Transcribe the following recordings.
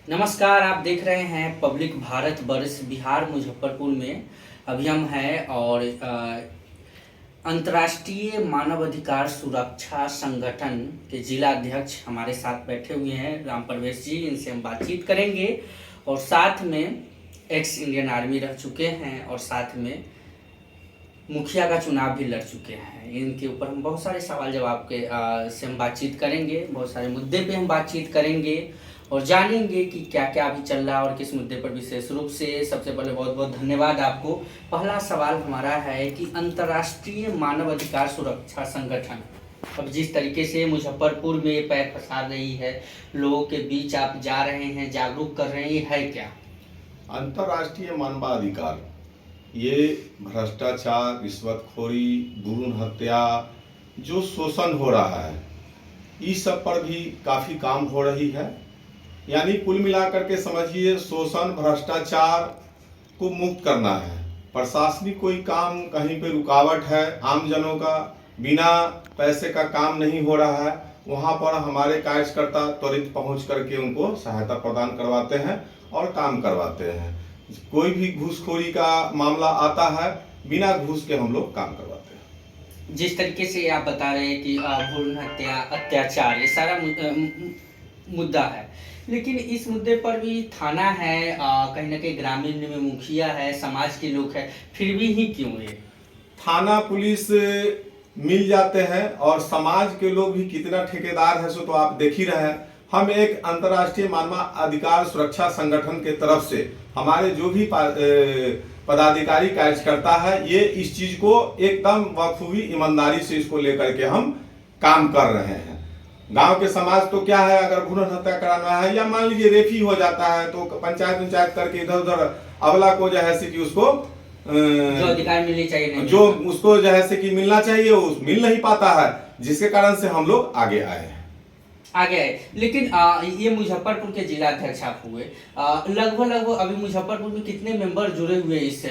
नमस्कार, आप देख रहे हैं पब्लिक भारत वर्ष बिहार मुजफ्फरपुर में। अभी हम हैं और अंतर्राष्ट्रीय मानवाधिकार सुरक्षा संगठन के जिला अध्यक्ष हमारे साथ बैठे हुए हैं, राम प्रवेश जी। इनसे हम बातचीत करेंगे और साथ में एक्स इंडियन आर्मी रह चुके हैं और साथ में मुखिया का चुनाव भी लड़ चुके हैं। इनके ऊपर हम बहुत सारे सवाल जवाब के से हम बातचीत करेंगे, बहुत सारे मुद्दे पे हम बातचीत करेंगे और जानेंगे कि क्या क्या अभी चल रहा है और किस मुद्दे पर विशेष रूप से। सबसे पहले बहुत बहुत धन्यवाद आपको। पहला सवाल हमारा है कि अंतर्राष्ट्रीय मानवाधिकार सुरक्षा संगठन अब जिस तरीके से मुजफ्फरपुर में पैर पसार रही है, लोगों के बीच आप जा रहे हैं, जागरूक कर रहे हैं, ये है क्या? अंतर्राष्ट्रीय मानवाधिकार ये भ्रष्टाचार, रिश्वतखोरी, भ्रूण हत्या, जो शोषण हो रहा है, इस सब पर भी काफ़ी काम हो रही है। यानी कुल मिलाकर के समझिए, शोषण भ्रष्टाचार को मुक्त करना है। प्रशासनिक कोई काम कहीं पे रुकावट है, आम जनों का बिना पैसे का काम नहीं हो रहा है, वहाँ पर हमारे कार्यकर्ता त्वरित पहुँच करके उनको सहायता प्रदान करवाते हैं और काम करवाते हैं। कोई भी घूसखोरी का मामला आता है, बिना घूस के हम लोग काम करवाते हैं। जिस तरीके से आप बता रहे हैं कि भ्रूण हत्या, अत्याचार, ये सारा मुद्दा है, लेकिन इस मुद्दे पर भी थाना है, कहीं ना कहीं ग्रामीण में मुखिया है, समाज के लोग हैं, फिर भी ही क्यों ये थाना पुलिस मिल जाते हैं और समाज के लोग भी कितना ठेकेदार है सो तो आप देख ही रहे हैं। हम एक अंतर्राष्ट्रीय मानवाधिकार सुरक्षा संगठन के तरफ से हमारे जो भी पदाधिकारी कार्यकर्ता है, ये इस चीज को एकदम बखूबी ईमानदारी से इसको लेकर के हम काम कर रहे हैं। गांव के समाज तो क्या है, अगर भ्रूण हत्या कराना है या मान लीजिए रेप ही हो जाता है तो पंचायत करके इधर उधर अवला को जो है कि उसको जो अधिकार मिलनी चाहिए नहीं, जो उसको जो है कि मिलना चाहिए वो मिल नहीं पाता है, जिसके कारण से हम लोग आगे आए हैं। आगे आए। लेकिन ये मुजफ्फरपुर के जिला अध्यक्ष आप हुए, लगभग अभी मुजफ्फरपुर में कितने मेंबर जुड़े हुए इस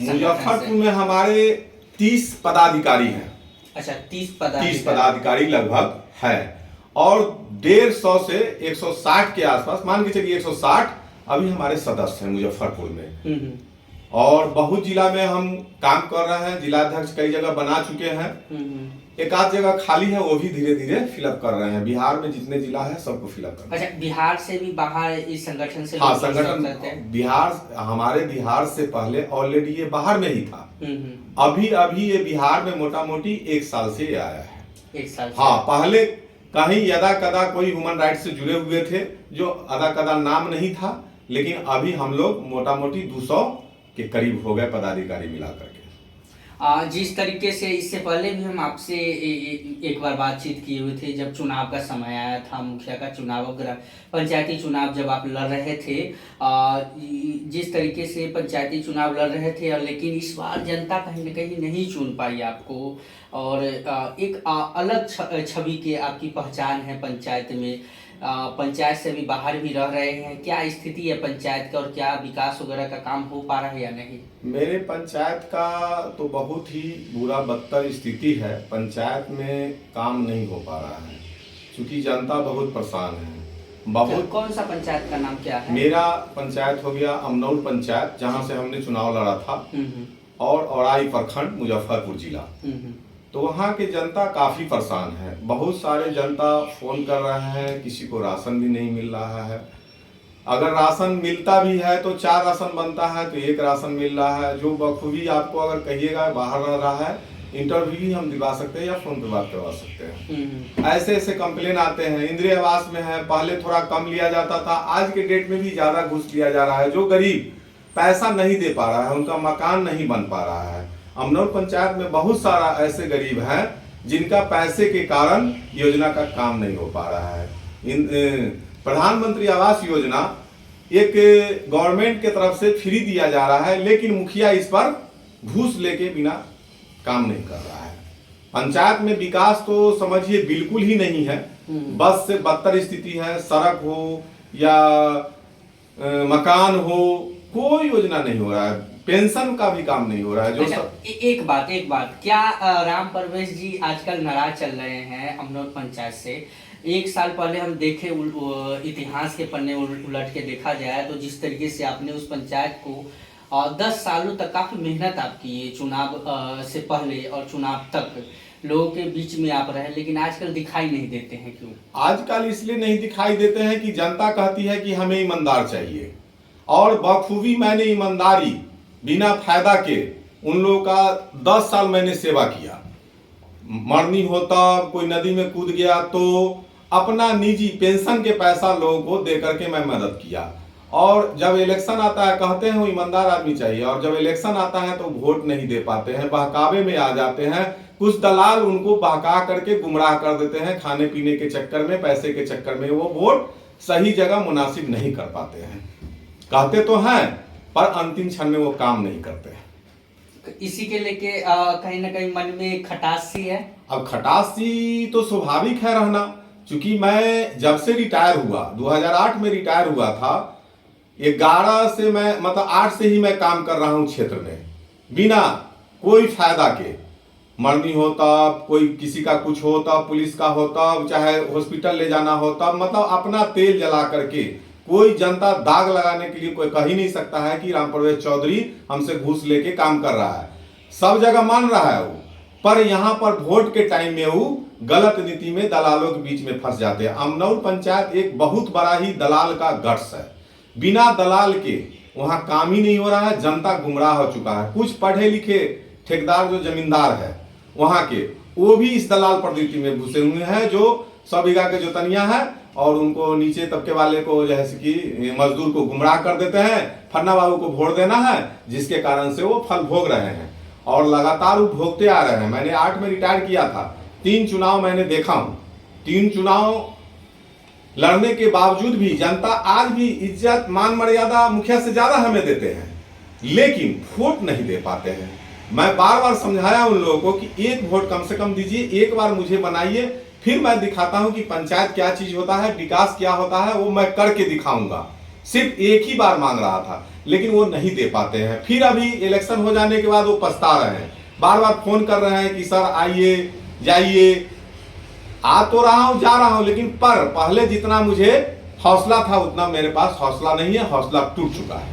मुजफ्फरपुर में हमारे 30 पदाधिकारी हैं। अच्छा, 30 पदाधिकारी लगभग है और 150 से 160 के आसपास, मान के चलिए 160 अभी हमारे सदस्य हैं मुजफ्फरपुर में। और बहुत जिला में हम काम कर रहे हैं, जिला अध्यक्ष कई जगह बना चुके हैं। एक आध जगह खाली है, वो भी धीरे धीरे फिलअप कर रहे हैं। बिहार में जितने जिला है सबको फिलअप कर रहे हैं। अच्छा, बिहार से भी बाहर इस संगठन से? हाँ, संगठन बिहार, हमारे बिहार से पहले ऑलरेडी ये बाहर में ही था। अभी ये बिहार में मोटा मोटी 1 साल से आया है। 1 साल? हाँ, पहले कहीं यदा कदा कोई ह्यूमन राइट से जुड़े हुए थे, जो अदा कदा नाम नहीं था, लेकिन अभी हम लोग मोटा मोटी 200 के करीब हो गए पदाधिकारी मिलाकर के। जिस तरीके से इससे पहले भी हम आपसे एक बार बातचीत किए हुए थे, जब चुनाव का समय आया था, मुखिया का चुनाव, पंचायती चुनाव जब आप लड़ रहे थे, जिस तरीके से पंचायती चुनाव लड़ रहे थे, लेकिन इस बार जनता कहीं न कहीं नहीं चुन पाई आपको और एक अलग छवि के आपकी पहचान है पंचायत में। पंचायत से भी बाहर भी रह रहे हैं, क्या स्थिति है पंचायत का और क्या विकास वगैरह का काम हो पा रहा है या नहीं? मेरे पंचायत का तो बहुत ही बुरा बदतर स्थिति है। पंचायत में काम नहीं हो पा रहा है क्योंकि जनता बहुत परेशान है। बहुत। कौन सा पंचायत का नाम क्या है? मेरा पंचायत हो गया अमनौर पंचायत, जहाँ से हमने चुनाव लड़ा था, और औराई प्रखंड, मुजफ्फरपुर जिला। तो वहाँ की जनता काफ़ी परेशान है। बहुत सारे जनता फ़ोन कर रहे हैं, किसी को राशन भी नहीं मिल रहा है। अगर राशन मिलता भी है तो 4 राशन बनता है तो 1 राशन मिल रहा है। जो बखूबी आपको अगर कहिएगा बाहर रह रहा है, इंटरव्यू भी हम दिलवा सकते हैं या फ़ोन पे बात करवा सकते हैं। ऐसे ऐसे कंप्लेन आते हैं। इंदिरा आवास में है, पहले थोड़ा कम लिया जाता था, आज के डेट में भी ज़्यादा घूस लिया जा रहा है। जो गरीब पैसा नहीं दे पा रहा है, उनका मकान नहीं बन पा रहा है। अमनौर पंचायत में बहुत सारा ऐसे गरीब हैं जिनका पैसे के कारण योजना का काम नहीं हो पा रहा है। प्रधानमंत्री आवास योजना एक गवर्नमेंट के तरफ से फ्री दिया जा रहा है, लेकिन मुखिया इस पर घूस लेके बिना काम नहीं कर रहा है। पंचायत में विकास तो समझिए बिल्कुल ही नहीं है। बस से बदतर स्थिति है। सड़क हो या मकान हो, कोई योजना नहीं हो रहा है। पेंशन का भी काम नहीं हो रहा है। जो अच्छा, एक बात क्या राम प्रवेश जी आजकल नाराज चल रहे हैं अमनौर पंचायत से? एक साल पहले हम देखे इतिहास के पन्ने उलट के देखा जाए तो जिस तरीके से आपने उस पंचायत को 10 सालों तक काफ़ी मेहनत आप की, चुनाव से पहले और चुनाव तक लोगों के बीच में आप रहे, लेकिन आजकल दिखाई नहीं देते हैं। क्यों? आजकल इसलिए नहीं दिखाई देते हैं कि जनता कहती है कि हमें ईमानदार चाहिए, और बखूबी मैंने ईमानदारी बिना फायदा के उन लोगों का 10 साल मैंने सेवा किया। मरनी होता, कोई नदी में कूद गया तो अपना निजी पेंशन के पैसा लोगों को दे करके मैं मदद किया। और जब इलेक्शन आता है कहते हैं वो ईमानदार आदमी चाहिए, और जब इलेक्शन आता है तो वोट नहीं दे पाते हैं, बहकावे में आ जाते हैं। कुछ दलाल उनको बहका करके गुमराह कर देते हैं, खाने पीने के चक्कर में, पैसे के चक्कर में वो वोट सही जगह मुनासिब नहीं कर पाते हैं। कहते तो हैं पर अंतिम क्षण में वो काम नहीं करते हैं। इसी के लेके कहीं ना कहीं मन में खटास सी है। अब खटास सी तो स्वाभाविक है रहना, क्योंकि मैं जब से रिटायर हुआ 2008 में रिटायर हुआ था, 11 से मैं मतलब 8 से ही मैं काम कर रहा हूं क्षेत्र में, बिना कोई फायदा के। मरनी होता, कोई किसी का कुछ होता, पुलिस का होता, चाहे हॉस्पिटल ले जाना होता, मतलब अपना तेल जला करके, कोई जनता दाग लगाने के लिए कोई कह ही नहीं सकता है कि राम प्रवेश चौधरी हमसे घूस लेके काम कर रहा है। सब जगह मान रहा है वो, पर यहाँ पर वोट के टाइम में वो गलत नीति में दलालों के बीच में फंस जाते हैं। अमनौर पंचायत एक बहुत बड़ा ही दलाल का गट्स है। बिना दलाल के वहां काम ही नहीं हो रहा है, जनता गुमराह हो चुका है। कुछ पढ़े लिखे ठेकेदार जो जमींदार है वहां के, वो भी इस दलाल प्रवृत्ति में घुसे हुए हैं, जो 100 बीघा के जोतनिया है और उनको नीचे तबके वाले को जैसे कि मजदूर को गुमराह कर देते हैं, फन्ना बाबू को वोट देना है, जिसके कारण से वो फल भोग रहे हैं और लगातार वो भोगते आ रहे हैं। मैंने 8 में रिटायर किया था, 3 चुनाव मैंने देखा हूं। 3 चुनाव लड़ने के बावजूद भी जनता आज भी इज्जत मान मर्यादा मुखिया से ज्यादा हमें देते हैं, लेकिन वोट नहीं दे पाते हैं। मैं बार बार समझाया उन लोगों को कि एक वोट कम से कम दीजिए, एक बार मुझे बनाइए, फिर मैं दिखाता हूं कि पंचायत क्या चीज होता है, विकास क्या होता है, वो मैं करके दिखाऊंगा। सिर्फ एक ही बार मांग रहा था, लेकिन वो नहीं दे पाते हैं। फिर अभी इलेक्शन हो जाने के बाद वो पछता रहे हैं, बार बार फोन कर रहे हैं कि सर आइए जाइए। आ तो रहा हूं, जा रहा हूं, लेकिन पर पहले जितना मुझे हौसला था उतना मेरे पास हौसला नहीं है। हौसला टूट चुका है,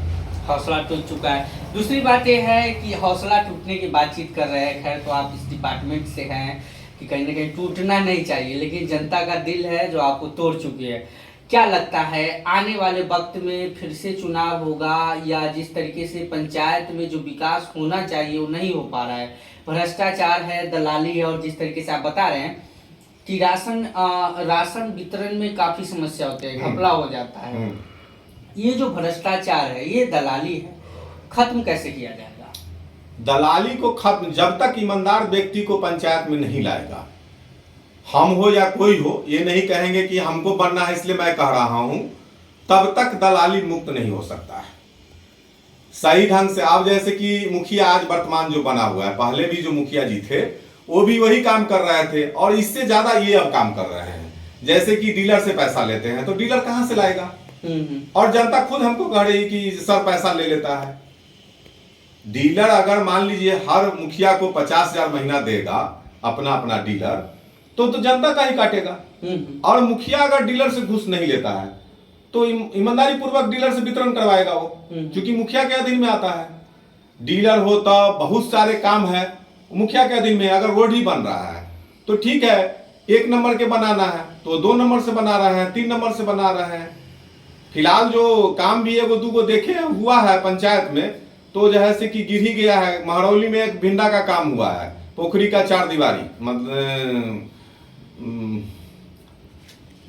हौसला टूट चुका है। दूसरी बात यह है कि हौसला टूटने की बातचीत कर रहे हैं, खैर तो आप इस डिपार्टमेंट से हैं कि कहीं ना कहीं टूटना नहीं चाहिए, लेकिन जनता का दिल है जो आपको तोड़ चुकी है। क्या लगता है आने वाले वक्त में फिर से चुनाव होगा, या जिस तरीके से पंचायत में जो विकास होना चाहिए वो नहीं हो पा रहा है, भ्रष्टाचार है, दलाली है, और जिस तरीके से आप बता रहे हैं कि राशन वितरण में काफी समस्या होती है, घपला हो जाता है, ये जो भ्रष्टाचार है, ये दलाली है, खत्म कैसे किया जाएगा? दलाली को खत्म जब तक ईमानदार व्यक्ति को पंचायत में नहीं लाएगा, हम हो या कोई हो, ये नहीं कहेंगे कि हमको बनना है इसलिए मैं कह रहा हूं, तब तक दलाली मुक्त नहीं हो सकता है सही ढंग से। आप जैसे कि मुखिया आज वर्तमान जो बना हुआ है, पहले भी जो मुखिया जी थे वो भी वही काम कर रहे थे, और इससे ज्यादा ये अब काम कर रहे हैं। जैसे कि डीलर से पैसा लेते हैं, तो डीलर कहां से लाएगा? और जनता खुद हमको कह रही कि सर पैसा ले लेता है। डीलर अगर मान लीजिए हर मुखिया को 50,000 महीना देगा अपना अपना डीलर, तो जनता का ही काटेगा। और मुखिया अगर डीलर से घूस नहीं लेता है तो ईमानदारी पूर्वक डीलर से वितरण करवाएगा वो, क्योंकि मुखिया के अधीन में आता है। डीलर होता, बहुत सारे काम है मुखिया के अधीन में। अगर रोड ही बन रहा है तो ठीक है, 1 नंबर के बनाना है तो 2 नंबर से बना रहे हैं, 3 नंबर से बना रहे हैं। फिलहाल जो काम भी एगो दूगो देखे हुआ है पंचायत में, तो जैसे कि गिर ही गया है। महरौली में एक भिंडा का काम हुआ है, पोखरी का 4 दीवारी, मतलब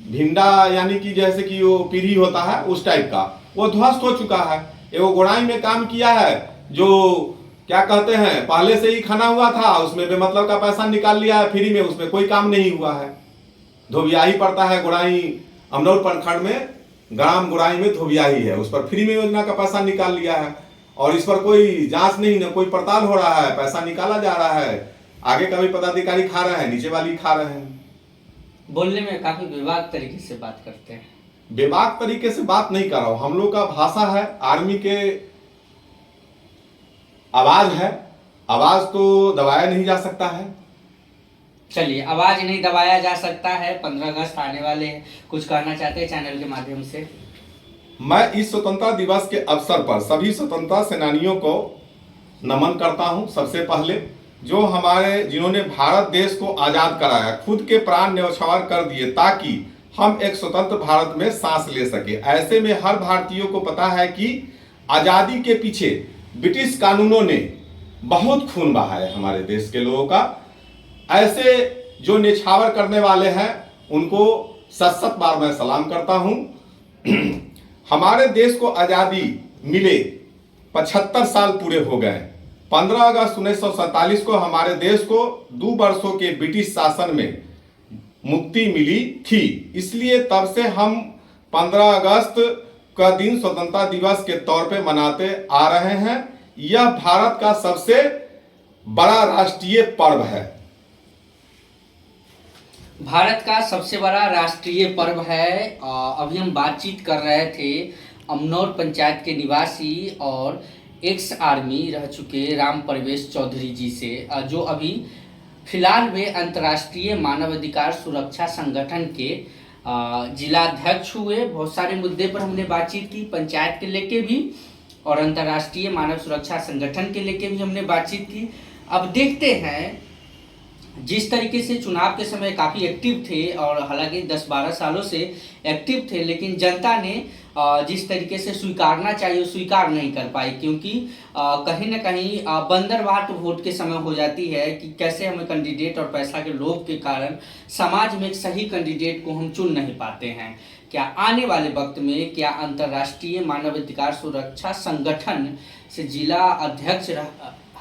भिंडा यानी कि जैसे कि वो पीढ़ी होता है उस टाइप का, वो ध्वस्त हो चुका है। एगो गोड़ाई में काम किया है, जो क्या कहते हैं पहले से ही खाना हुआ था, उसमें बेमतलब का पैसा निकाल लिया है फ्री में, उसमें कोई काम नहीं हुआ है। धोबियाही पड़ता है गोड़ाई, अमनौर प्रखंड में ग्राम गोड़ाई में धोबियाही है, उस पर फ्री में योजना का पैसा निकाल लिया है, और इस पर कोई जांच नहीं, न कोई पड़ताल हो रहा है। पैसा निकाला जा रहा है, आगे का भी पदाधिकारी खा रहे हैं, नीचे वाली खा रहे हैं। बोलने में काफी बेबाक तरीके से बात करते हैं। बेबाक तरीके से बात नहीं कर रहा हूं, हम लोग का भाषा है, आर्मी के आवाज है, आवाज तो दबाया नहीं जा सकता है। चलिए, आवाज नहीं दबाया जा सकता है, 15 अगस्त आने वाले हैं, कुछ कहना चाहते हैं चैनल के माध्यम से? मैं इस स्वतंत्रता दिवस के अवसर पर सभी स्वतंत्रता सेनानियों को नमन करता हूं। सबसे पहले जो जिन्होंने भारत देश को आजाद कराया, खुद के प्राण न्यौछावर कर दिए ताकि हम एक स्वतंत्र भारत में सांस ले सके। ऐसे में हर भारतीयों को पता है कि आजादी के पीछे ब्रिटिश कानूनों ने बहुत खून बहाया है हमारे देश के लोगों का। ऐसे जो न्यौछावर करने वाले हैं उनको सत बार मैं सलाम करता हूं। हमारे देश को आजादी मिले 75 साल पूरे हो गए। 15 अगस्त 1947 को हमारे देश को 2 वर्षों के ब्रिटिश शासन में मुक्ति मिली थी। इसलिए तब से हम 15 अगस्त का दिन स्वतंत्रता दिवस के तौर पे मनाते आ रहे हैं। यह भारत का सबसे बड़ा राष्ट्रीय पर्व है। भारत का सबसे बड़ा राष्ट्रीय पर्व है। अभी हम बातचीत कर रहे थे अमनौर पंचायत के निवासी और एक्स आर्मी रह चुके राम परवेश चौधरी जी से, जो अभी फिलहाल वे अंतर्राष्ट्रीय मानवाधिकार सुरक्षा संगठन के जिलाध्यक्ष हुए। बहुत सारे मुद्दे पर हमने बातचीत की, पंचायत के लेके भी और अंतर्राष्ट्रीय मानव सुरक्षा संगठन के लेके भी हमने बातचीत की। अब देखते हैं, जिस तरीके से चुनाव के समय काफ़ी एक्टिव थे और हालांकि 10-12 सालों से एक्टिव थे, लेकिन जनता ने जिस तरीके से स्वीकारना चाहिए स्वीकार नहीं कर पाई, क्योंकि कहीं ना कहीं बंदरवाट वोट के समय हो जाती है कि कैसे हमें कैंडिडेट और पैसा के लोभ के कारण समाज में एक सही कैंडिडेट को हम चुन नहीं पाते हैं। क्या आने वाले वक्त में क्या अंतर्राष्ट्रीय मानवाधिकार सुरक्षा संगठन से जिला अध्यक्ष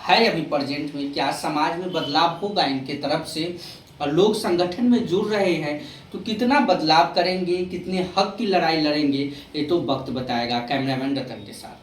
है अभी प्रेजेंट में, क्या समाज में बदलाव होगा इनके तरफ से, और लोग संगठन में जुड़ रहे हैं तो कितना बदलाव करेंगे, कितने हक की लड़ाई लड़ेंगे, ये तो वक्त बताएगा। कैमरामैन रतन के साथ।